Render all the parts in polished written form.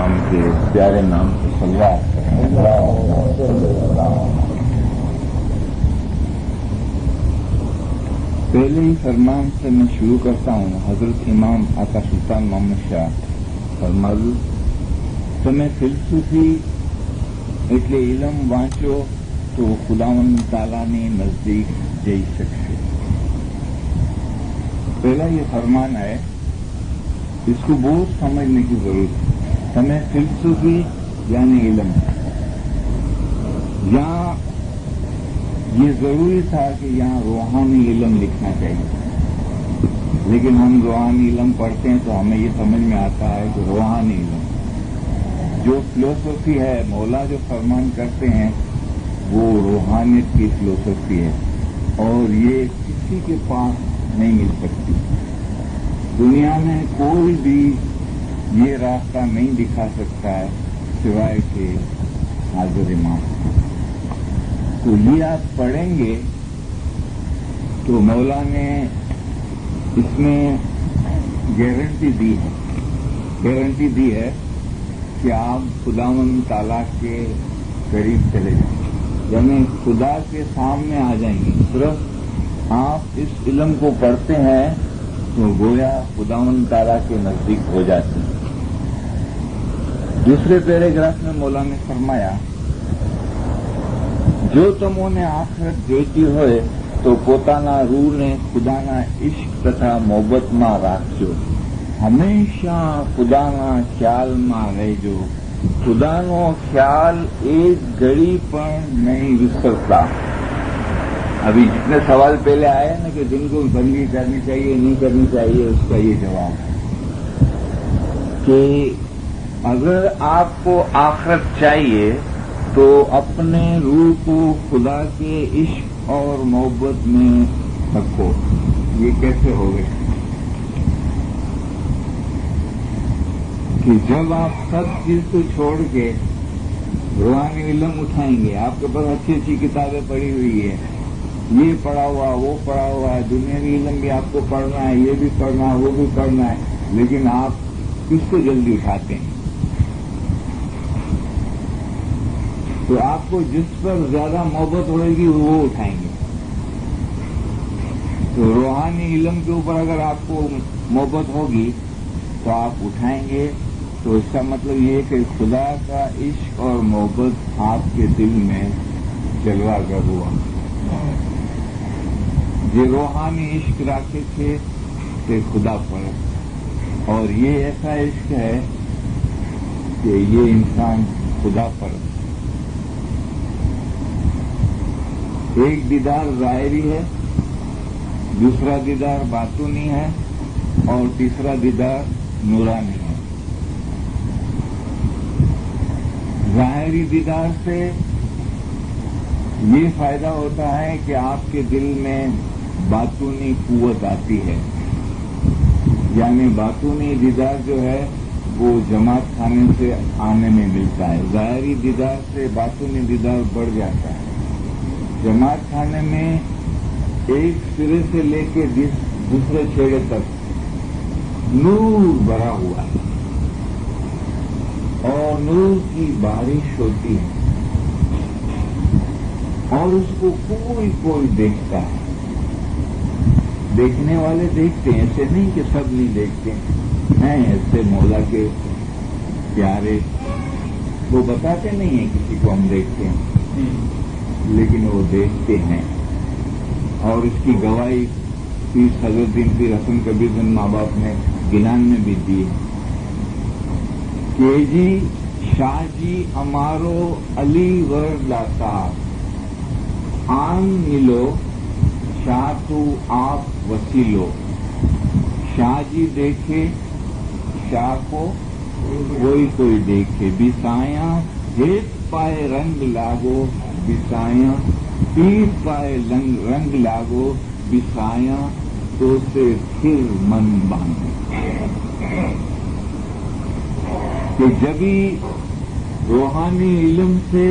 کرام کے پیارے نام سے صلوات پہلے ہی فرمان سے میں شروع کرتا ہوں. حضرت امام آقا سلطان محمد شاہ فرماયું તમે ફિલસૂફી એટલે ઇલમ વાંચો તો ખુદાવંદ તાલાની નજદીક જઈ શકશે. پہلا یہ فرمان ہے, اس کو بہت سمجھنے کی ضرورت ہے. ہمیں فلسفی یعنی علم, یہاں یہ ضروری تھا کہ یہاں روحانی علم لکھنا چاہیے, لیکن ہم روحانی علم پڑھتے ہیں تو ہمیں یہ سمجھ میں آتا ہے کہ روحانی علم جو فلسفی ہے, مولا جو فرمان کرتے ہیں وہ روحانیت کی فلسفی ہے, اور یہ کسی کے پاس نہیں مل سکتی. دنیا میں کوئی بھی یہ راستہ نہیں دکھا سکتا ہے سوائے کہ حاضر امام. تو یہ آپ پڑھیں گے تو مولا نے اس میں گارنٹی دی ہے کہ آپ خداوند تعالیٰ کے قریب چلے جائیں, یعنی خدا کے سامنے آ جائیں گے. صرف آپ اس علم کو پڑھتے ہیں تو گویا خداوند تعالیٰ کے نزدیک ہو جاتے ہیں. دوسرے پیراگراف میں مولا نے فرمایا, જો તમોને આખરત જોઈતી હોય તો પોતાના રૂહને ખુદાના ઇશ્ક તથા મોહબ્બતમાં રાખજો. હંમેશા ખુદાના ખ્યાલમાં રહેજો. ખુદાનો ખ્યાલ એક ઘડી પણ નહીં વિસરતા. ابھی جتنے سوال پہلے آئے نا کہ دن کو بندگی کرنی چاہیے نہیں کرنی چاہیے, اس کا یہ جواب ہے کہ اگر آپ کو آخرت چاہیے تو اپنے روح کو خدا کے عشق اور محبت میں رکھو. یہ کیسے ہوگا کہ جب آپ سب چیز کو چھوڑ کے روحانی علم اٹھائیں گے, آپ کے پاس اچھی اچھی کتابیں پڑھی ہوئی ہے, یہ پڑھا ہوا وہ پڑھا ہوا ہے, دنیاوی علم بھی آپ کو پڑھنا ہے, یہ بھی پڑھنا ہے وہ بھی پڑھنا ہے, لیکن آپ کس کو جلدی اٹھاتے ہیں؟ تو آپ کو جس پر زیادہ محبت ہوئے گی وہ اٹھائیں گے. تو روحانی علم کے اوپر اگر آپ کو محبت ہوگی تو آپ اٹھائیں گے. تو اس کا مطلب یہ کہ خدا کا عشق اور محبت آپ کے دل میں جلوہ گر ہوا. یہ روحانی عشق رکھے تھے کہ خدا پر, اور یہ ایسا عشق ہے کہ یہ انسان خدا پر. ایک دیدار ظاہری ہے, دوسرا دیدار باطنی ہے, اور تیسرا دیدار نورانی ہے. ظاہری دیدار سے یہ فائدہ ہوتا ہے کہ آپ کے دل میں باطنی قوت آتی ہے, یعنی باطنی دیدار جو ہے وہ جماعت خانے سے آنے میں ملتا ہے. ظاہری دیدار سے باطنی دیدار بڑھ جاتا ہے. جماعت خانے میں ایک سرے سے لے کے دوسرے چھیڑے تک نور بھرا ہوا ہے, اور نور کی بارش ہوتی ہے, اور اس کو کوئی دیکھتا ہے. دیکھنے والے دیکھتے ہیں, ایسے نہیں کہ سب نہیں دیکھتے ہیں. ایسے مولا کے پیارے وہ بتاتے نہیں ہیں کسی کو ہم دیکھتے ہیں, لیکن وہ دیکھتے ہیں. اور اس کی گواہی حضرت دین پیر حسن کبیر بن ماں باپ نے گنان میں بھی دی کہ جی شاہ جی ہمارو علی ور لاتا آن ملو, شاہ تو آپ وسیلو. شاہ جی دیکھے شاہ کو کوئی دیکھے. بسایاں ہیت پائے رنگ لاگو, بسایاں پیت پائے رنگ لاگو, بسایاں تو سے پھر من باندھے. کہ جبھی روحانی علم سے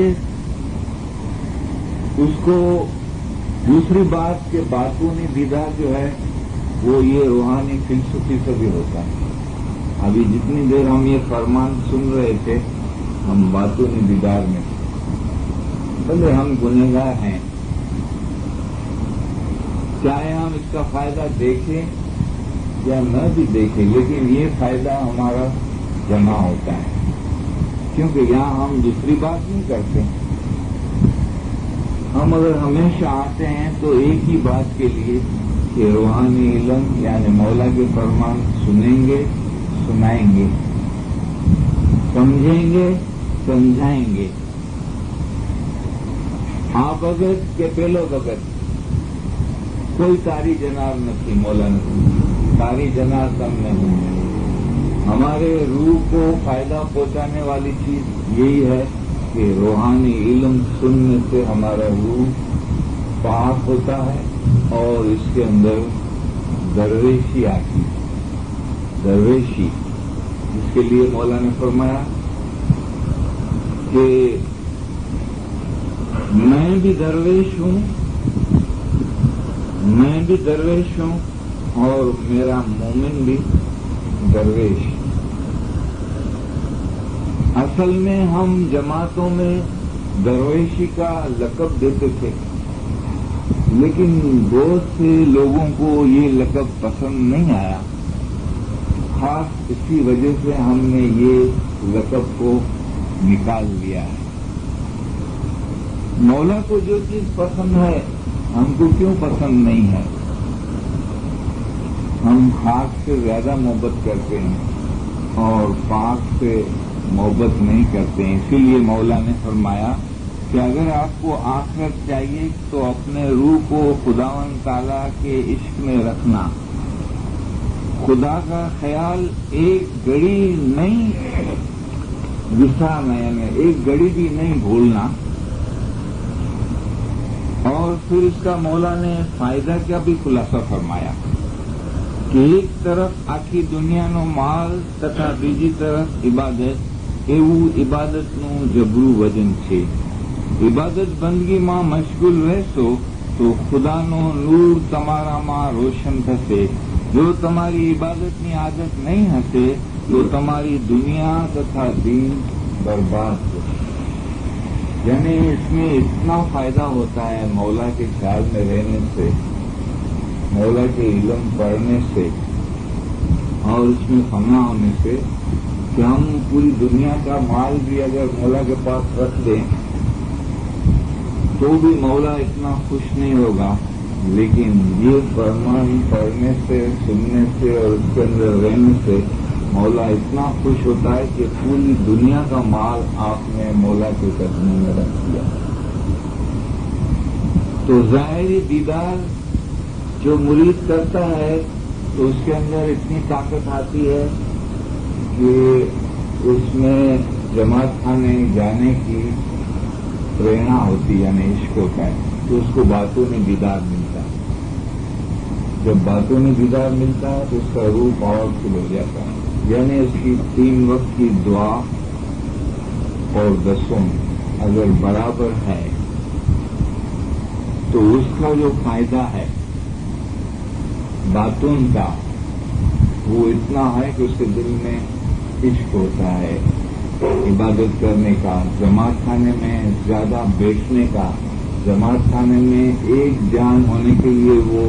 اس کو دوسری بات کے باطنی دیدار جو ہے وہ یہ روحانی فلسفی سے بھی ہوتا ہے. ابھی جتنی دیر ہم یہ فرمان سن رہے تھے ہم باتوں میں دیدار میں تھے. بھلے ہم گنہگار ہیں، چاہے ہم اس کا فائدہ دیکھیں یا نہ بھی دیکھیں، لیکن یہ فائدہ ہمارا جمع ہوتا ہے، کیونکہ یہاں ہم دوسری بات نہیں کرتے. ہم اگر ہمیشہ آتے ہیں تو ایک ہی بات کے لیے کہ روحانی علم یعنی مولا کے فرمان سنیں گے، سنائیں گے، سمجھیں گے، سمجھائیں گے. آپ اگر کہ پہلو بغت کوئی تاری جناب نہیں، مولا نہیں تاری جناب تم نہیں. ہمارے روح کو فائدہ پہنچانے والی چیز یہی ہے کہ روحانی علم سننے سے ہمارا روح پاک ہوتا ہے اور اس کے اندر درویشی آتی ہے. درویشی جس کے لیے مولا نے فرمایا کہ میں بھی درویش ہوں، میں بھی درویش ہوں اور میرا مومن بھی درویش. اصل میں ہم جماعتوں میں درویشی کا لقب دیتے تھے، لیکن بہت سے لوگوں کو یہ لقب پسند نہیں آیا. خاص اسی وجہ سے ہم نے یہ لقب کو نکال لیا ہے. مولا کو جو چیز پسند ہے ہم کو کیوں پسند نہیں ہے؟ ہم خاص سے زیادہ محبت کرتے ہیں اور پاک سے محبت نہیں کرتے ہیں. اسی لیے مولا نے فرمایا کہ اگر آپ کو آخرت چاہیے تو اپنے روح کو خداوند تعالیٰ کے عشق میں رکھنا. خدا کا خیال ایک گھڑی نہیں بسارنا، یعنی ایک گھڑی بھی نہیں بھولنا. اور پھر اس کا مولا نے فائدہ کا بھی خلاصہ فرمایا کہ ایک طرف آخی دنیا نو مال تથા બીજી طرف عبادت એવું عبادتનું જબરું વજન છે. ઇબાદત બંદગીમાં મશગુલ રહેશો તો ખુદાનો નૂર તમારામાં રોશન થશે. જો તમારી ઇબાદતની આદત નહીં હશે તો તમારી દુનિયા તથા દીન બરબાદ થશે. یعنی اس میں اتنا فائدہ ہوتا ہے مولا کے خیال میں رہنے سے، مولا کے علم پڑھنے سے اور اس میں فنا ہونے سے کہ ہم پوری دنیا کا مال بھی اگر مولا کے پاس رکھ دیں تو بھی مولا اتنا خوش نہیں ہوگا. لیکن یہ فرمان پڑھنے سے، سننے سے اور اس کے اندر رہنے سے مولا اتنا خوش ہوتا ہے کہ پوری دنیا کا مال آپ نے مولا کے قدموں میں رکھ دیا. تو ظاہری دیدار جو مرید کرتا ہے تو اس کے اندر اتنی طاقت آتی ہے کہ اس میں جماعت خانے جانے کی پریرنا ہوتی ہے، یعنی عشق ہوتا ہے. تو اس کو باتوں میں دیدار ملتا ہے. جب باتوں میں دیدار ملتا ہے تو اس کا روح پاورفل ہو جاتا ہے. یعنی اس کی 3 وقت کی دعا اور 10 اگر برابر ہے تو اس کا جو فائدہ ہے باتوں کا وہ اتنا ہے کہ اس کے دل میں عشق ہوتا ہے عبادت کرنے کا، جماعت خانے میں زیادہ بیٹھنے کا. جماعت خانے میں ایک جان ہونے کے لیے وہ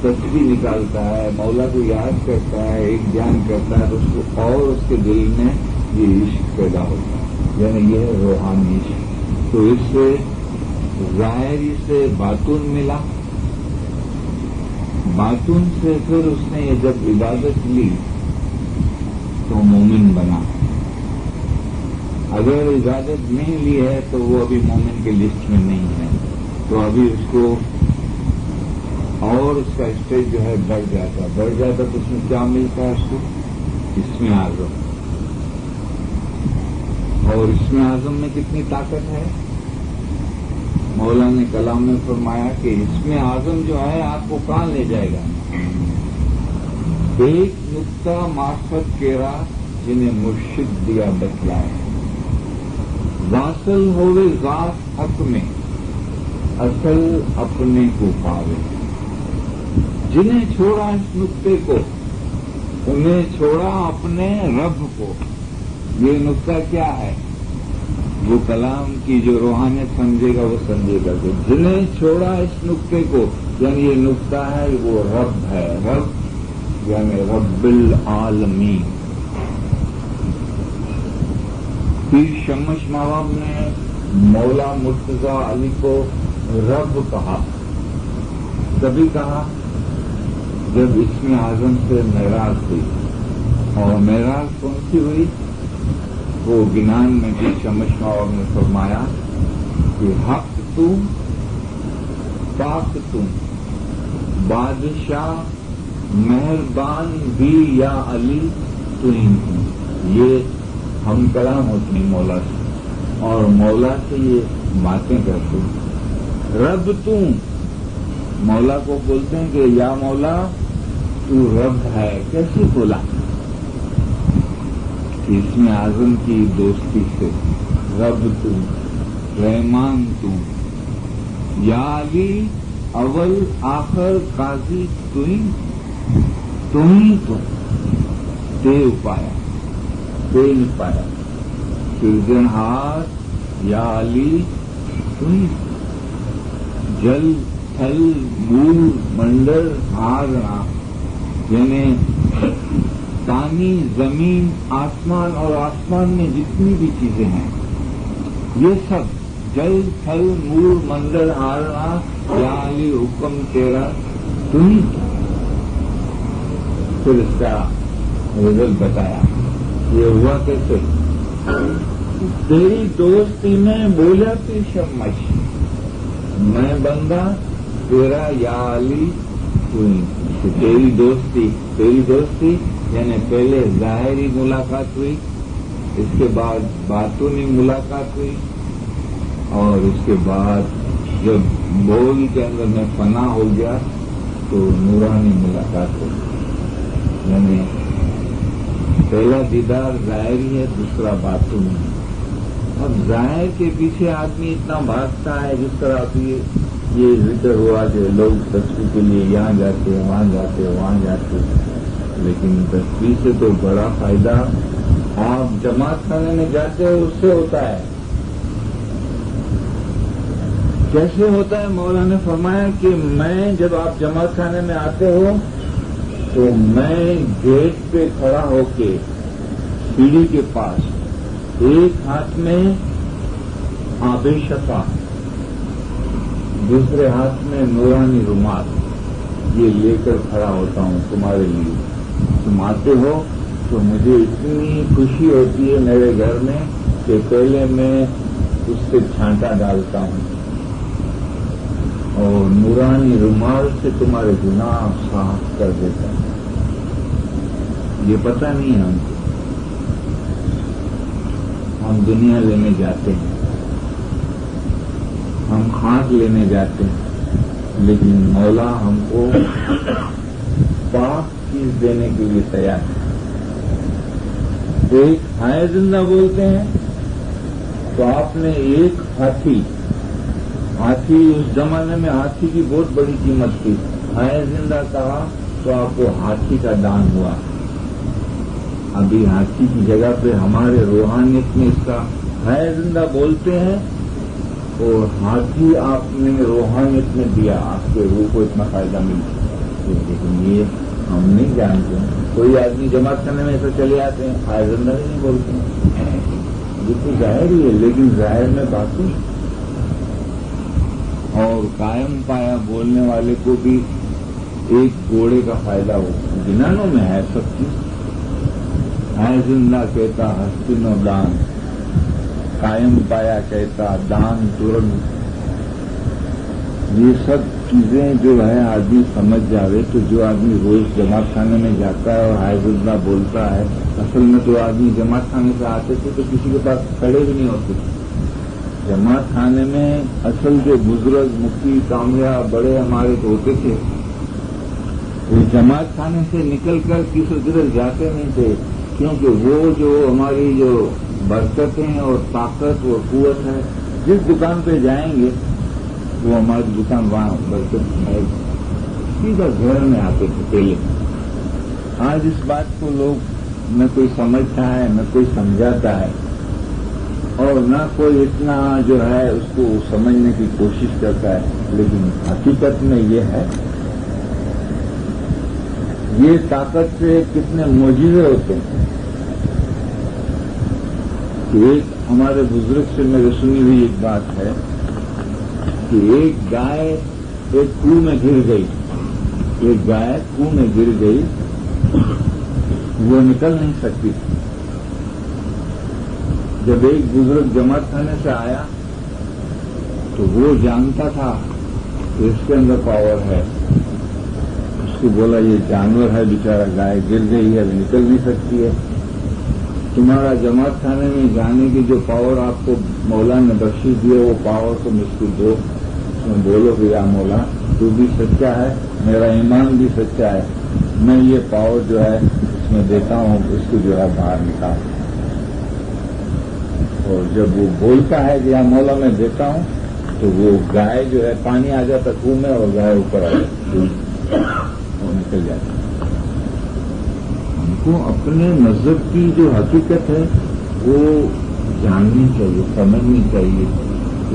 تصویر نکالتا ہے، مولا کو یاد کرتا ہے، ایک جان کرتا ہے تو اس کو اور اس کے دل میں یہ عشق پیدا ہوتا ہے، یعنی یہ روحانی عشق. تو اس سے ظاہری سے باتون ملا، باتون سے پھر اس نے جب عبادت لی تو مومن بنا. اگر عبادت نہیں لی ہے تو وہ ابھی مومن کے لسٹ میں نہیں ہے. تو ابھی اس کو اور اس کا اسٹیج جو ہے بڑھ جاتا تو اس میں کیا ملتا ہے اس کو؟ اسم اعظم. اور اسم اعظم میں کتنی طاقت ہے؟ مولا نے کلام میں فرمایا کہ اسم اعظم جو ہے آپ کو کہاں لے جائے گا؟ ایک نقطہ معرفت کیرا جنہیں مرشد دیا بتلائے، واصل ہوئے ذات حق میں اصل اپنے کو پاوے. جنہیں چھوڑا اس نقطے کو انہیں چھوڑا اپنے رب کو. یہ نقطہ کیا ہے؟ وہ کلام کی جو روحانیت سمجھے گا وہ سمجھے گا کہ جنہیں چھوڑا اس نقطے کو، یعنی یہ نقطہ ہے وہ رب ہے. رب یعنی رب العالمین. پیر شمس ماوام نے مولا مرتضیٰ علی کو رب کہا. کبھی کہا جب اسم اعظم سے معراج ہوئی. اور معراج کون سی ہوئی؟ وہ گنان میں بھی شمس ماوام نے فرمایا کہ حق تو، پاک تم، بادشاہ مہربان بھی یا علی تم. یہ ہم کلام ہوتے ہیں مولا سے، اور مولا سے یہ باتیں کرتے ہیں. رب تم، مولا کو بولتے ہیں کہ یا مولا تو رب ہے. کیسے بولا؟ اس میں اعظم کی دوستی سے. رب تم، رحمان تم، یا علی اول آخر قاضی تم ہی تم. تے پایا تیل پایا سرجنہار یا علی تم. جل تھل مول منڈل ہارنا، یعنی پانی، زمین، آسمان اور آسمان میں جتنی بھی چیزیں ہیں یہ سب جل تھل مول منڈل ہارنا یا علی حکم تیرا تم. پھر اس کا رزلٹ بتایا. یہ ہوا کیسے؟ تیری دوستی میں بولا پھر شمس، میں بندہ تیرا یا علی تم. تیری دوستی یعنی پہلے ظاہری ملاقات ہوئی، اس کے بعد باطنی ملاقات ہوئی، اور اس کے بعد جب بول کے اندر میں فنا ہو گیا تو نورانی ملاقات ہوئی. یعنی پہلا دیدار ظاہری ہے، دوسرا باطنی ہے. اب ظاہر کے پیچھے آدمی اتنا بھاگتا ہے، جس طرح ابھی یہ ذکر ہوا کہ لوگ تصویر کے لیے یہاں جاتے ہیں، وہاں جاتے ہیں، وہاں جاتے ہیں، لیکن تصویر سے تو بڑا فائدہ آپ جماعت خانے میں جاتے ہو اس سے ہوتا ہے. کیسے ہوتا ہے؟ مولا نے فرمایا کہ میں جب آپ جماعت خانے میں آتے ہو تو میں گیٹ پہ کھڑا ہو کے سیڑھی کے پاس ایک ہاتھ میں آب شفا، دوسرے ہاتھ میں نورانی رومال یہ لے کر کھڑا ہوتا ہوں تمہارے لیے. تم آتے ہو تو مجھے اتنی خوشی ہوتی ہے میرے گھر میں کہ پہلے میں اس سے چھانٹا ڈالتا ہوں اور نورانی رومال سے تمہارے گناہ صاف کر دیتا ہوں. یہ پتہ نہیں ہے ہم کو. ہم دنیا لینے جاتے ہیں، ہم خاک لینے جاتے ہیں، لیکن مولا ہم کو پاک چیز دینے کے لیے تیار ہے. ایک ہائے زندہ بولتے ہیں تو آپ نے ایک ہاتھی اس زمانے میں ہاتھی کی بہت بڑی قیمت تھی. ہائے زندہ کہا تو آپ کو ہاتھی کا دان ہوا. ابھی ہاتھی کی جگہ پہ ہمارے روحانیت میں اس کا ہائے زندہ بولتے ہیں، اور ہاتھی آپ نے روحانیت میں دیا، آپ کے روح کو اتنا فائدہ ملتا. لیکن یہ ہم نہیں جانتے ہیں. کوئی آدمی جماعت کرنے میں ایسا چلے آتے ہیں، ہائے زندہ ہی نہیں بولتے ہیں. یہ تو ظاہر ہی ہے، لیکن ظاہر میں باقی. اور قائم پایا بولنے والے کو بھی ایک گھوڑے کا فائدہ ہو. جنانوں میں ہے سب چیز. ہائے زندہ کہتا حسن و دان، قائم پایا کہتا دان ترنت. یہ سب چیزیں جو ہے آدمی سمجھ جاوے تو جو آدمی روز جماعت خانے میں جاتا ہے اور ہائے زندہ بولتا ہے. اصل میں تو آدمی جماعت خانے سے آتے تھے تو کسی کے پاس کھڑے بھی نہیں ہوتے. جماعت خانے میں اصل جو بزرگ مفتی کامیاب بڑے ہمارے تو ہوتے تھے، وہ جماعت خانے سے نکل کر کسی ادھر جاتے نہیں تھے، کیونکہ وہ جو ہماری جو برکتیں اور طاقت اور قوت ہے، جس دکان پہ جائیں گے وہ ہماری دکان وہاں برکت ہے. سیدھا گھر میں آتے تھے پہلے. آج اس بات کو لوگ نہ کوئی سمجھتا ہے نہ کوئی سمجھاتا ہے اور نہ کوئی اتنا جو ہے اس کو سمجھنے کی کوشش کرتا ہے، لیکن حقیقت میں یہ ہے، یہ طاقت سے کتنے معجزے ہوتے ہیں کہ ایک ہمارے بزرگ سے میرے سنی ہوئی ایک بات ہے کہ ایک گائے ایک کنویں میں گر گئی، ایک گائے کنویں میں گر گئی، وہ نکل نہیں سکتی تھی۔ جب ایک بزرگ جماعت خانے سے آیا تو وہ جانتا تھا کہ اس کے اندر پاور ہے، اس کو بولا یہ جانور ہے بیچارہ، گائے گر گئی ہے، ابھی نکل نہیں سکتی ہے، تمہارا جماعت خانے میں جانے کی جو پاور آپ کو مولا نے بخشی دی ہے وہ پاور تم اس کو دو۔ تم بولو کہ یا مولا تو بھی سچا ہے، میرا ایمان بھی سچا ہے، میں یہ پاور جو ہے اس میں دیتا ہوں، اس کو جو ہے باہر نکال۔ اور جب وہ بولتا ہے کہ یا مولا میں دیتا ہوں تو وہ گائے جو ہے پانی آ جاتا کنویں میں اور گائے اوپر آ جاتی اور نکل جاتی۔ ہم کو اپنے مذہب کی جو حقیقت ہے وہ جاننی چاہیے، سمجھنی چاہیے۔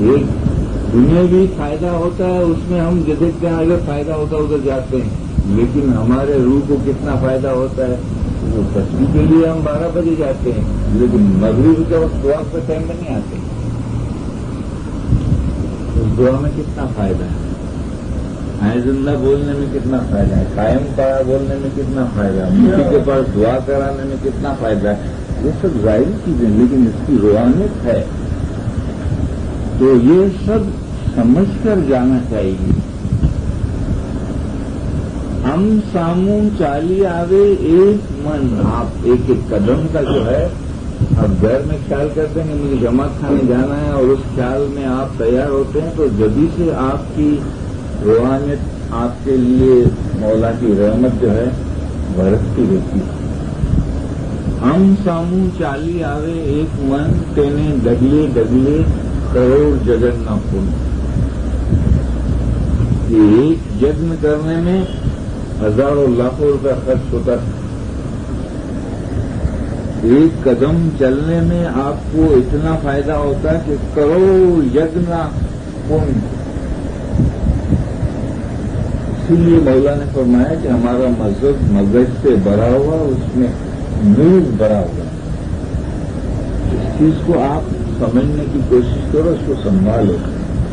ایک دنیاوی فائدہ ہوتا ہے، اس میں ہم دیکھتے ہیں اگر فائدہ ہوتا ہے ادھر جاتے ہیں، لیکن ہمارے روح کو کتنا فائدہ ہوتا ہے، وہ تصویر کے لیے ہم 12 بجے جاتے ہیں، لیکن مغرب کے وقت دعا کے ٹائم میں نہیں آتے۔ اس دعا میں کتنا فائدہ ہے، حائے زندہ بولنے میں کتنا فائدہ ہے، قائم پڑا بولنے میں کتنا فائدہ ہے، مٹی کے پاس دعا کرانے میں کتنا فائدہ ہے۔ یہ سب ظاہری چیزیں، لیکن اس کی روحانیت ہے، تو یہ سب سمجھ کر جانا چاہیے۔ ہم ساموں چالی آوے ایک من، آپ ایک ایک قدم کا جو ہے آپ گھر میں خیال کرتے ہیں کہ مجھے جماعت خانے جانا ہے، اور اس خیال میں آپ تیار ہوتے ہیں تو جبھی سے آپ کی روحانیت، آپ کے لیے مولا کی رحمت جو ہے برستی رہتی ہے۔ ہم ساموں چالی آوے ایک من، تینے ڈگلے ڈگلے کروڑ جگن نہ پن۔ یہ ایک یجن کرنے میں ہزاروں لاکھوں روپے خرچ ہوتا ہے، ایک قدم چلنے میں آپ کو اتنا فائدہ ہوتا ہے کہ کروڑ یجن پن۔ اسی لیے مولا نے فرمایا کہ ہمارا مذہب مغز سے بھرا ہوا، اس میں نور بھرا ہوا۔ اس چیز کو آپ سمجھنے کی کوشش کرو، اس کو سنبھالو۔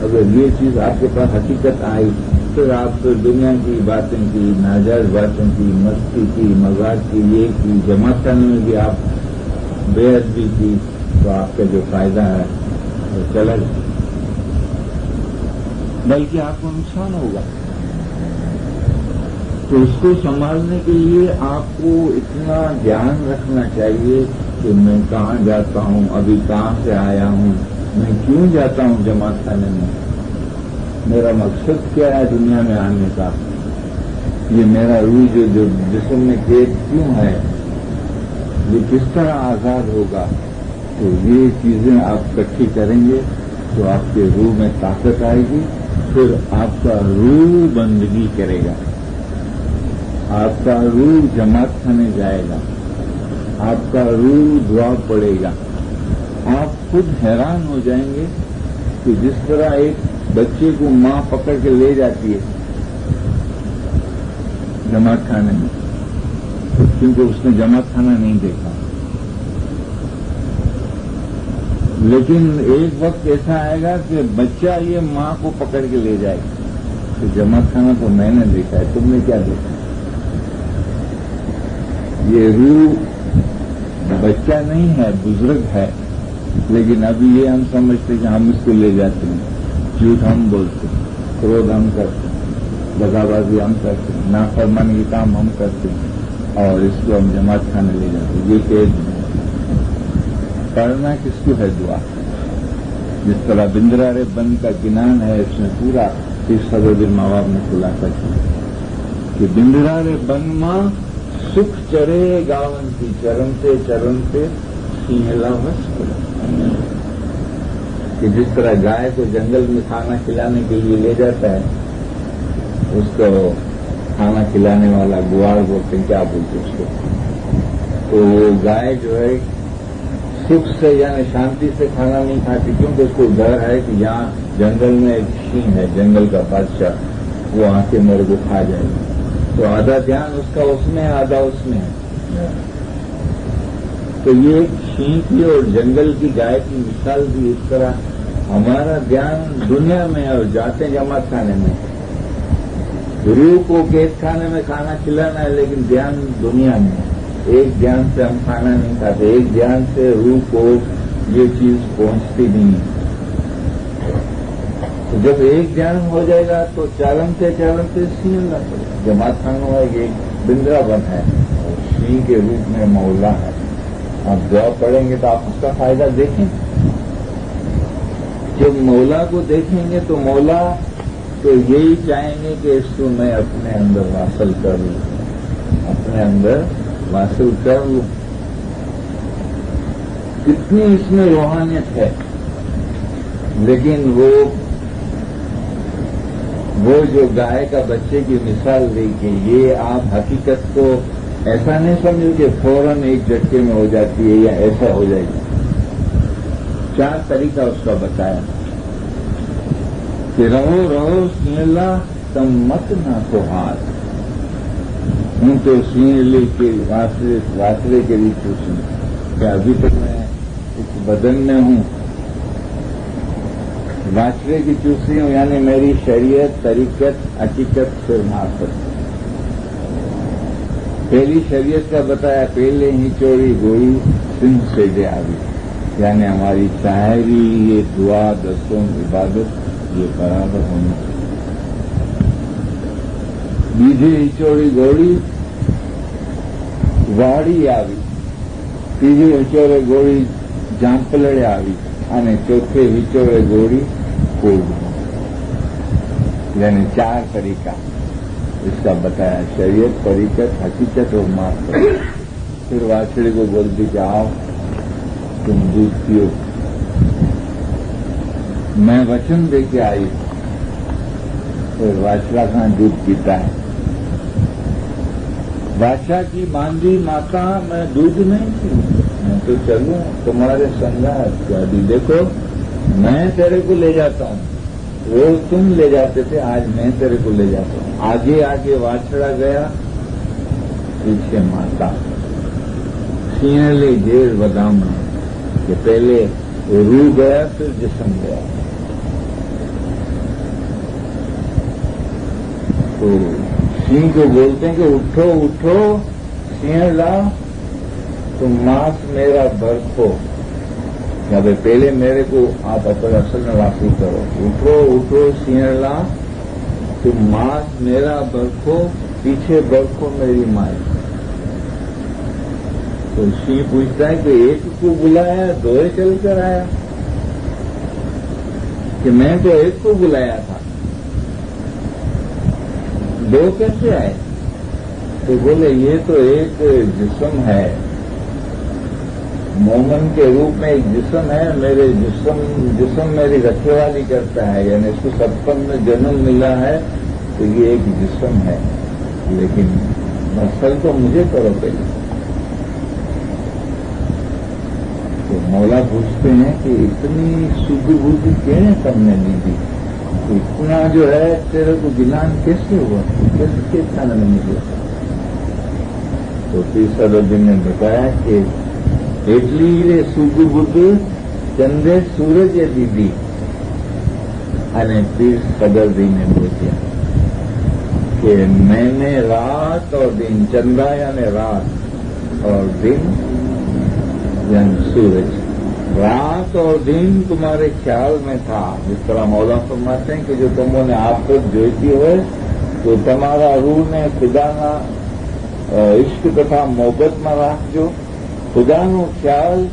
اگر یہ چیز آپ کے پاس حقیقت آئی، پھر آپ پھر دنیا کی باتیں کی، ناجائز باتیں کی، مستی کی، مذاق کی، یہ کی، جماعت کرنے میں بھی آپ بے ادبی کی، تو آپ کا جو فائدہ ہے وہ چلا جائے، بلکہ آپ کو نقصان ہوگا۔ تو اس کو سنبھالنے کے لیے آپ کو اتنا دھیان رکھنا چاہیے کہ میں کہاں جاتا ہوں، ابھی کہاں سے آیا ہوں، میں کیوں جاتا ہوں جماعت خانے میں، میرا مقصد کیا ہے دنیا میں آنے کا، یہ میرا روح جو جسم میں قید کیوں ہے، یہ کس طرح آزاد ہوگا۔ تو یہ چیزیں آپ اکٹھی کریں گے تو آپ کے روح میں طاقت آئے گی، پھر آپ کا روح بندگی کرے گا، آپ کا روح جماعت خانے جائے گا، آپ کا روح دعا پڑے گا۔ آپ خود حیران ہو جائیں گے کہ جس طرح ایک بچے کو ماں پکڑ کے لے جاتی ہے جماعت خانے میں، کیونکہ اس نے جماعت خانہ نہیں دیکھا، لیکن ایک وقت ایسا آئے گا کہ بچہ یہ ماں کو پکڑ کے لے جائے گا کہ جماعت خانہ تو میں نے دیکھا ہے، تم نے کیا دیکھا۔ یہ روح بچہ نہیں ہے، بزرگ ہے، لیکن ابھی یہ ہم سمجھتے کہ ہم اس کو لے جاتے ہیں، جھوٹ ہم بولتے ہیں، کرودھ ہم کرتے ہیں، دغا بازی ہم کرتے ہیں، نافرمانی کے کام ہم کرتے ہیں، اور اس کو ہم جماعت خانے لے جاتے ہیں۔ یہ کہ پڑھنا کس کو ہے دعا، جس طرح بندرارے بن کا گنان ہے، اس میں پورا اس سبب المواب نے خلاصہ کیا کہ بندرارے بن ماں سکھ چرے گاون کی، چرنتے چرنتے سینلا بس کہ جس طرح گائے کو جنگل میں کھانا کھلانے کے لیے لے جاتا ہے، اس کو کھانا کھلانے والا گوار بولتے ہیں، کیا بولتے اس کو، تو وہ گائے جو ہے سکھ سے یعنی شانتی سے کھانا نہیں کھاتی، کیونکہ اس کو ڈر ہے کہ یہاں جنگل میں ایک شین ہے، جنگل کا بادشاہ، وہ آ کے میرے کو کھا جائے گا، تو آدھا دھیان اس کا اس میں ہے، آدھا اس میں ہے۔ تو یہ ایک شین کی اور جنگل کی گائے کی مثال بھی اس طرح ہمارا دھیان دنیا میں اور جاتے جماعت خانے میں، روح کو قید خانے میں کھانا کھلانا ہے، لیکن دھیان دنیا میں ہے۔ ایک دھیان سے ہم کھانا نہیں کھاتے، ایک دھیان سے روح کو یہ چیز پہنچتی نہیں ہے۔ تو جب ایک دھیان ہو جائے گا تو چالنتے سیننا پڑے گا۔ جماعت خانوں میں یہ بندراون ہے اور سی کے روپ میں مولا ہے۔ آپ دعا پڑھیں گے تو آپ اس کا فائدہ دیکھیں، جب مولا کو دیکھیں گے تو مولا تو یہی چاہیں گے کہ اس کو میں اپنے اندر واصل کر لوں، اپنے اندر واصل کر لوں۔ کتنی اس میں روحانیت ہے، لیکن وہ جو گائے کا بچے کی مثال دی کہ یہ آپ حقیقت کو ایسا نہیں سمجھو کہ فوراً ایک جھٹکے میں ہو جاتی ہے یا ایسا ہو جائے گا۔ 4 طریقہ اس کا بتایا کہ رہو سینلا تم مت نہ تو ہاتھ، ہوں تو سینلی کے واسرے کے لیے چوسوں، کہ ابھی تک میں اس بدن میں ہوں، واسرے کی چوسی ہوں، یعنی میری شریعت، طریقت، حقیقت پھر معرفت۔ پہلی شریعت کا بتایا، پہلے ہی چوری گوئی سندھ سے دے آوی، یعنی ہماری شاعری، یہ دعا، دستوں، عبادت یہ برابر ہونی چاہیے۔ بیجے ہی چوری گوڑی واڑی آوی، تیجے ہچوڑے گوڑی جامپلڑے آوی، અને چوتھے ہچوڑے گوڑی کوڑ، یعنی 4 طریقہ اس کا بتایا، شریعت، طریقت، حقیقت اور معرفت۔ پھر واچڑی کو بولتی کہ آؤ تم دودھ پیو، میں وچن دے کے آئی۔ پھر واچڑا کہاں دودھ پیتا ہے، بادشاہ کی ماندی ماتا میں دودھ نہیں پی، میں تو چلوں تمہارے سنگات، ابھی دیکھو میں تیرے کو لے جاتا ہوں، وہ تم لے جاتے تھے، آج میں تیرے کو لے جاتا ہوں۔ آگے آگے واچڑا گیا، پیچھے ماتا، سینلی جیل بدام کہ پہلے روح گیا پھر جسم گیا۔ تو سینہ کو بولتے ہیں کہ اٹھو اٹھو سینلا تم ماس میرا برکھو، جب پہلے میرے کو آپ اپنے اصل میں واقعی کرو، اٹھو اٹھو سینلا تم ماس میرا برکھو، پیچھے برکھو میری مائی۔ تو سی پوچھتا ہے کہ ایک کو بلایا، 2 چل کر آیا، کہ میں تو ایک کو بلایا تھا، 2 کیسے آئے؟ تو بولے یہ تو ایک جسم ہے، مومن کے روپ میں ایک جسم ہے، میرے جسم میری رکھوالی کرتا ہے، یعنی اس کو 56 میں جنم ملا ہے، تو یہ ایک جسم ہے، لیکن مسل تو مجھے کرو پہلے۔ تو مولا پوچھتے ہیں کہ اتنی سودھی بودھی کیوں تم نے نہیں دی، اتنا جو ہے تیرے کو گلان کیسے ہوا، کیسے کھانا نہیں دیا؟ تو تیسرا دن نے بتایا کہ ایٹلی سودھی بودھی چندے سورج دیدی، અને پھر صدر دی نے بولا کہ میں نے رات اور دن، چندہ یعنی رات اور دن یعنی سورج، رات اور دن تمہارے خیال میں تھا، جس طرح مولا فرماتے ہیں کہ جو تمہوں نے آپ کو جوتی ہوئے تو تمہارا روح نے خدا نہ عشق تથા محبت میں راکھجو، خدا نو خیال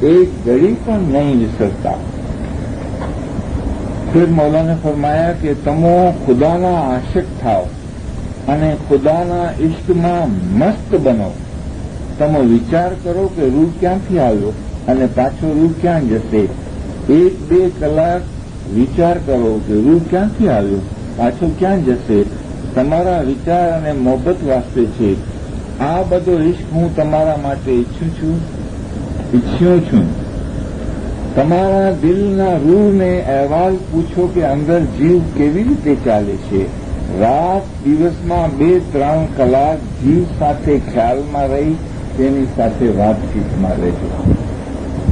ایک گھڑی پر نہیں وسرتا۔ پھر مولا نے فرمایا کہ تمو خدانا عاشق تھاو અને ખુદાના ઇશ્કમાં મસ્ત બનો, તમે વિચાર કરો કે રૂહ ક્યાંથી આવ્યો અને પાછો રૂહ ક્યાં જશે। 1-2 કલાક વિચાર કરો કે રૂહ ક્યાંથી આવ્યો, પાછો ક્યાં જશે। તમારા વિચાર અને મોહબ્બત વાસ્તે છે. આ બધો ઇશ્ક હું તમારા માટે ઈચ્છ્યો છું. તમારા દિલના રૂહને અહેવાલ પૂછો કે અંદર જીવ કેવી રીતે ચાલે છે. રાત દિવસમાં 2-3 કલાક જીવ સાથે ખ્યાલમાં રહી તેની સાથે વાતચીતમાં રહેજો.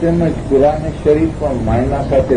તેમજ કુરાન શરીફ પણ માયના સાથે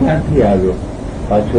ક્યાંથી આવ્યો, પાછો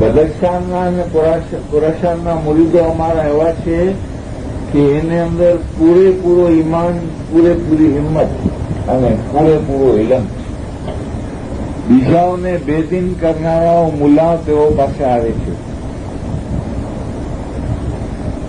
બદખ્શાના અને ખુરાસાનના મુરીદો અમારા એવા છે કે એને અંદર પૂરેપૂરો ઈમાન, પૂરેપૂરી હિંમત અને પૂરેપૂરો ઇલમ. બીજાઓને બેદીન કરનારાઓ મુલાઓ તેઓ પાસે આવે છે.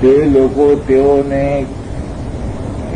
તે લોકો તેઓને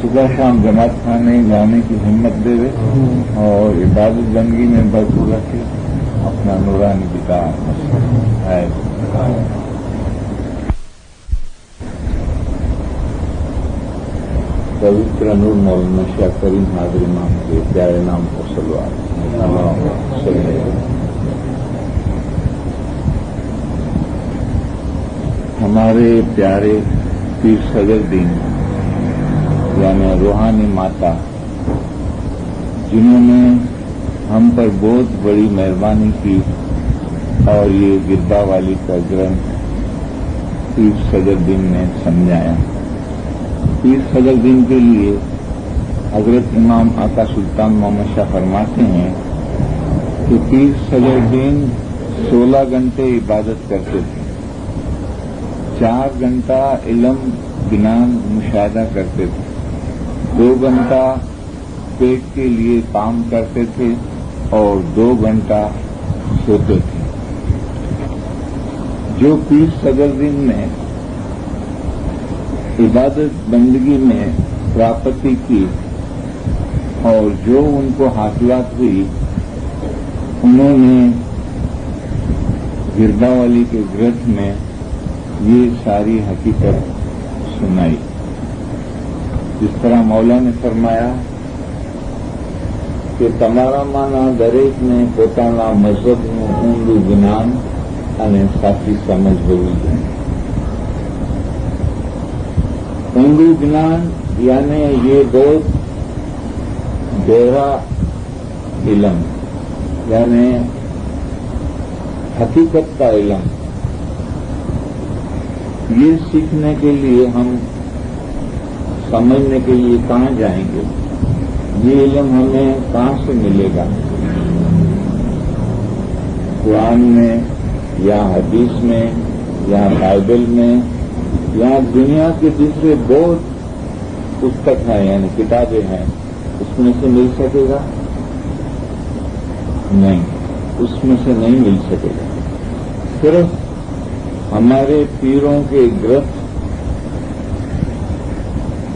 صبح شام جماعت کھانے جانے کی ہمت دے اور عبادت بندگی میں بھرپور رکھے اپنا نورانی پتا ہے. پوتر نور مولانا شاہ کریم حاضر امام کے پیارے نام کو صلوات. ہمارے پیارے پیر صدر دین یعنی روحانی ماتا جنہوں نے ہم پر بہت بڑی مہربانی کی اور یہ گربا والی کا گرنتھ پیر صدر دین نے سمجھایا. پیر صدر دین کے لیے حضرت امام آقا سلطان محمد شاہ فرماتے ہیں کہ پیر صدر دین 16 گھنٹے عبادت کرتے تھے, 4 گھنٹہ علم گنان مشاہدہ کرتے تھے, 2 گھنٹہ پیٹ کے لیے کام کرتے تھے اور 2 گھنٹہ سوتے تھے. جو پیر صدر دین نے عبادت بندگی میں پراپتی کی اور جو ان کو حاصلات ہوئی انہوں نے گربا والی کے گرنتھ میں یہ ساری حقیقت سنائی. جس طرح مولا نے فرمایا کہ تمہارا مانا دریک نے પોતાના મઝહબનું ઊંડું જ્ઞાન અને સાચી સમજ હોવી જોઈએ. ઊંડું જ્ઞાન یعنی یہ بہت گہرا علم یعنی حقیقت کا علم. یہ سیکھنے کے لیے ہم سمجھنے کے لیے کہاں جائیں گے؟ یہ علم ہمیں کہاں سے ملے گا؟ قرآن میں یا حدیث میں یا بائبل میں یا دنیا کے دوسرے بہت پستک ہیں یعنی کتابیں ہیں, اس میں سے مل سکے گا؟ نہیں, اس میں سے نہیں مل سکے گا. صرف ہمارے پیروں کے گرنتھ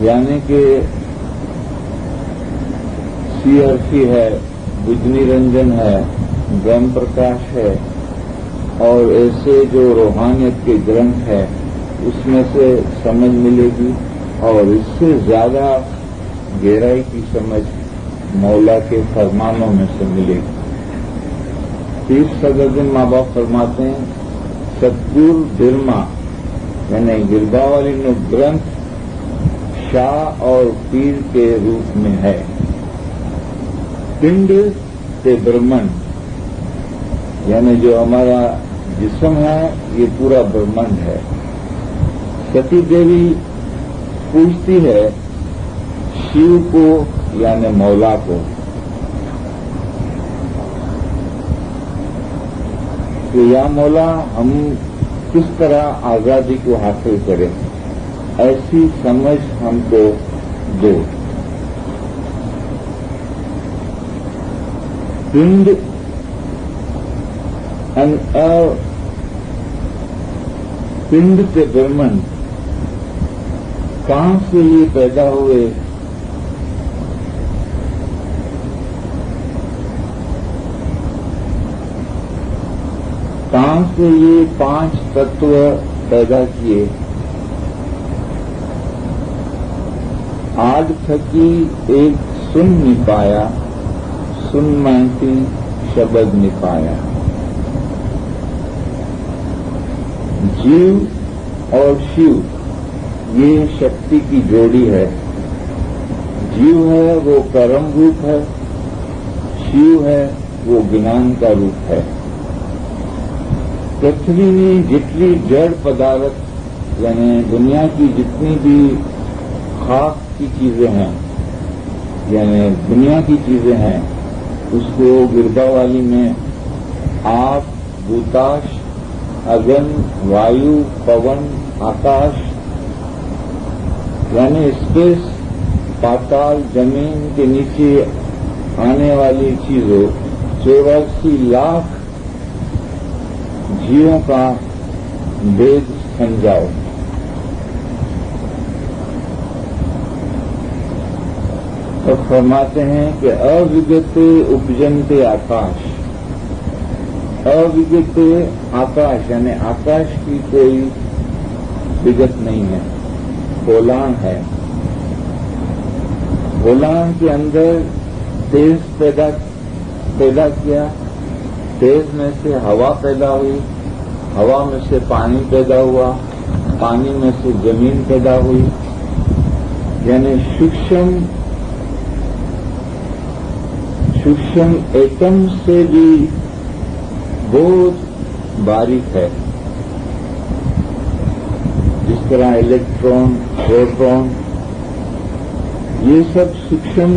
یعنی کہ سی عرفی ہے, بجنی رنجن ہے, برہم پرکاش ہے اور ایسے جو روحانیت کے گرنتھ ہے اس میں سے سمجھ ملے گی اور اس سے زیادہ گہرائی کی سمجھ مولا کے فرمانوں میں سے ملے گی. پیر صدر دین ماں باپ فرماتے ہیں ستگور برما یعنی گربا والی نو گرنتھ شاہ اور پیر کے روپ میں ہے. پنڈ سے برہمنڈ یعنی جو ہمارا جسم ہے یہ پورا برہمنڈ ہے. ستی دیوی پوچھتی ہے شیو کو یعنی مولا کو کہ یا مولا ہم کس طرح آزادی کو حاصل کریں, ایسی سمجھ ہم کو دو. پنڈ پنڈ سے برہمن کہاں سے یہ پیدا ہوئے؟ کہاں سے یہ 5 تتو پیدا کیے؟ آج تھکی ایک سن نپایا, سن مانتی شبد نپایا. جیو اور شیو یہ شکتی کی جوڑی ہے. جیو ہے وہ کرم روپ ہے, شیو ہے وہ گنان کا روپ ہے. پرتھوی میں جتنی جڑ پدارت یعنی دنیا کی جتنی بھی خاک کی چیزیں ہیں یعنی دنیا کی چیزیں ہیں اس کو گربا والی میں آگ, بوتاش, اگن, وایو, پون, آکاش یعنی اسپیس, پاتال, زمین کے نیچے آنے والی چیزوں 84 لاکھ جیووں کا بھید سمجھاؤ. تو فرماتے ہیں کہ اوگتے اپجنتے آکاش، اوگتے آکاش یعنی آکاش کی کوئی وگت نہیں ہے، گولان ہے، گولان کے اندر تیز پیدا کیا، تیز میں سے ہوا پیدا ہوئی، ہوا میں سے پانی پیدا ہوا، پانی میں سے زمین پیدا ہوئی، یعنی سوکشم ایٹم سے بھی بہت باریک ہے، جس طرح الیکٹران، پروٹون، یہ سب سوکشم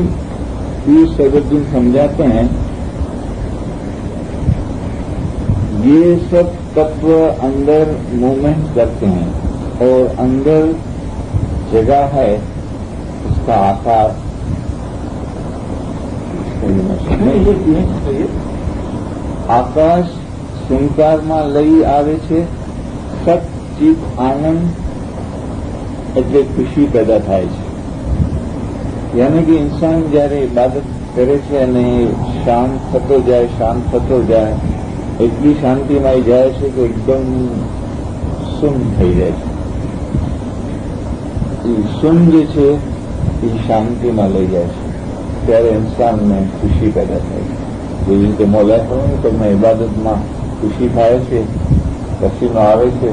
یہ سبدن سمجھاتے ہیں، یہ سب تتو اندر موومنٹ کرتے ہیں اور اندر جگہ ہے اس کا آکار، આકાશ શૃંગારમાં લઈ આવે છે, સત ચિત આનંદ એટલે ખુશી પેદા થાય છે. યાની કે ઇન્સાન જયારે ઇબાદત કરે છે અને શાંત થતો જાય એટલી શાંતિમાં જાય છે કે એકદમ સુન થઈ જાય છે. એ સુન જે છે એ શાંતિમાં લઈ જાય છે, ત્યારે ઇન્સાનને ખુશી પેદા થાય છે. જેવી રીતે મોલાએ કહ્યું ને તમને ઇબાદતમાં ખુશી થાય છે, પસીનો આવે છે,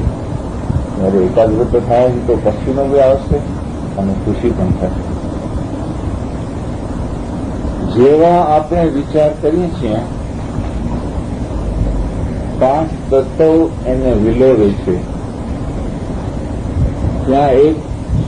જ્યારે એકાગ્રતા થાય છે તો પસીનો બી આવશે અને ખુશી પણ થશે. જેવા આપણે વિચાર કરીએ છીએ, 5 તત્વો એને વિલોવે છે, ત્યાં એક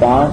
5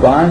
5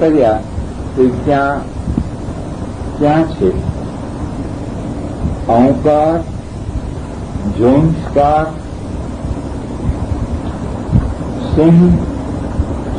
કર્યા તો ક્યાં છે? અહંકાર, જોંસ્કાર,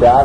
4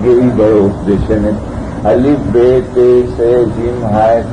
જેવી બળો ઉપદેશ ને અલીફ બે તે સે જીમ હાય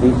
30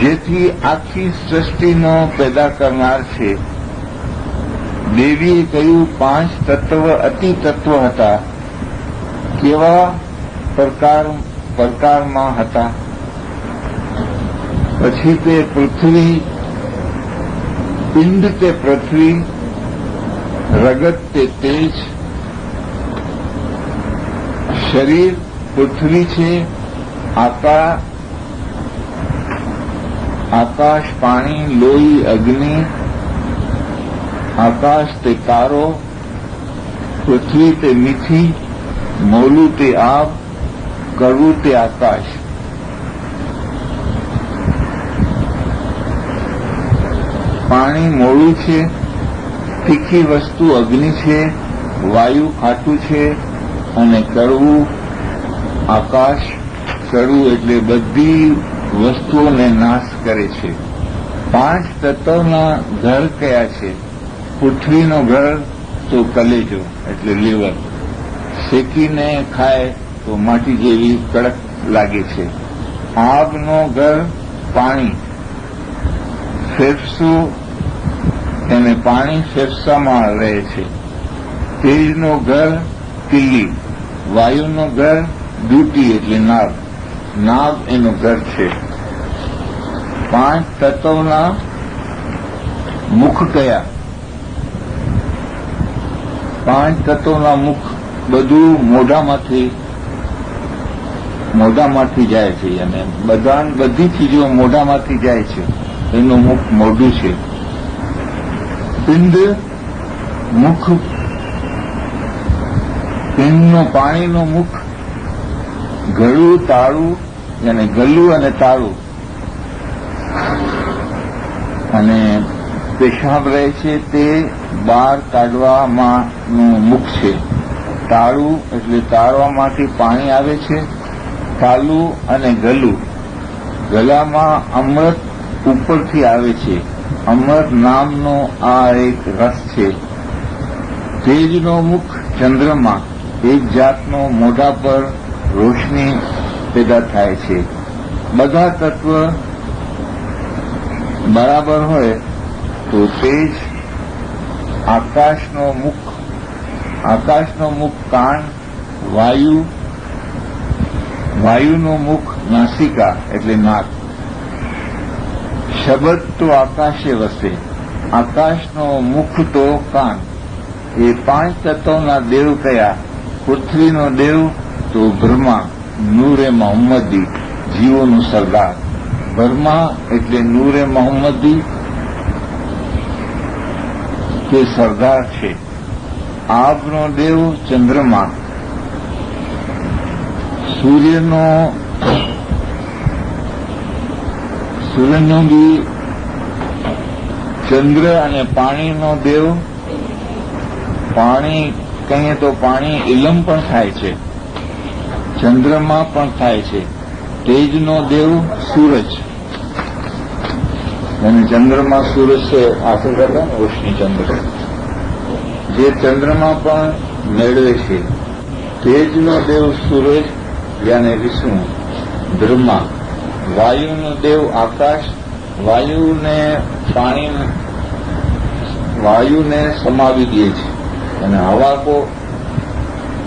જેથી આખી સૃષ્ટિનો પેદા કરનાર છે। દેવીએ કહ્યું 5 તત્વ અતિ તત્વ હતા, કેવા પ્રકારમાં હતા। પછી તે પૃથ્વી, પિંડ તે પૃથ્વી, રગત તે તેજ, શરીર પૃથ્વી છે, આકાશ પાણી, લોહી અગ્નિ, આકાશ તે તારો, પૃથ્વી તે મીઠી, મોલું તે આબ, કડવું તે આકાશ। પાણી મોળું છે, તીખી વસ્તુ અગ્નિ છે, વાયુ ખાટું છે અને કડવું આકાશ। કડવું એટલે બધી વસ્તુઓને નાશ કરે છે। 5 તત્વના ઘર કયા છે? પૃથ્વીનો ઘર તો કલેજો એટલે લીવર, શેકીને ખાય તો માટી જેવી કડક લાગે છે। આગનો ઘર પાણી, ફેફસું એને પાણી ફેફસામાં રહે છે। તેજનો ઘર તિલ્લી, વાયુનો ઘર ડૂટી એટલે નાગ, નાગ એનું ઘર છે। 5 તત્વના મુખ કયા? 5 તત્વના મુખ બધું મોઢામાંથી જાય છે અને બધી ચીજો મોઢામાંથી જાય છે, એનું મુખ મોઢું છે। પિંડ મુખ, પિંડનું પાણીનું મુખ, ગળું તાળું અને ગલું અને તાળું, અને પેશાબ રહે છે તે બહાર કાઢવામાંનું મુખ છે। તાળું એટલે તાળવામાંથી પાણી આવે છે। તાલું અને ગલું, ગલામાં અમૃત ઉપરથી આવે છે અમર નામનો આ એક રસ છે. તેજનો મુખ ચંદ્રમાં એક જાતનો મોઢા પર રોશની પેદા થાય છે. બધા તત્વ બરાબર હોય તો તેજ આકાશનો મુખ કાન, વાયુનો મુખ નાસિકા એટલે નાક. શબ્દ તો આકાશે વસે, આકાશનો મુખ તો કાન. એ પાંચ તત્વોના દેવ કયા? પૃથ્વીનો દેવ તો બ્રહ્મા, નૂરે મોહમ્મદી, જીવોનું સરદાર. બ્રહ્મા એટલે નૂરે મોહમ્મદી તે સરદાર છે. આબનો દેવ ચંદ્રમા, સૂર્યનો બી ચંદ્ર અને પાણીનો દેવ. પાણી કહીએ તો પાણી ઇલમ પણ થાય છે, ચંદ્રમાં પણ થાય છે. તેજનો દેવ સૂરજ, અને ચંદ્રમાં સૂરજ છે આખું કરતા ને રોશની ચંદ્ર, જે ચંદ્રમાં પણ મેળવે છે. તેજનો દેવ સૂરજ યાને વિષ્ણુ, બ્રહ્મા. વાયુનો દેવ આકાશ, વાયુને સમાવી દે છે, અને હવા કો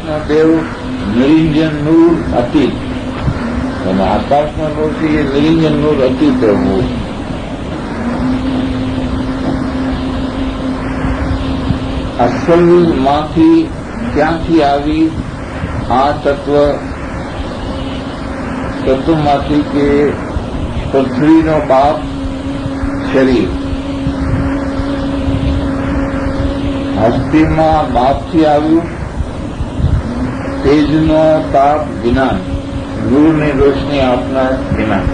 નો દેવ નિરંજન નૂર અતીત, અને આકાશના નૂરથી એ નિરંજન નૂર અતીત રહેવું. અસલમાંથી ક્યાંથી આવી આ તત્વમાંથી કે પૃથ્વીનો બાપ શરીર. હસ્તીમાં બાપથી આવ્યું. તેજનો તાપ જ્ઞાન, નૂરની રોશની આપનાર જ્ઞાન.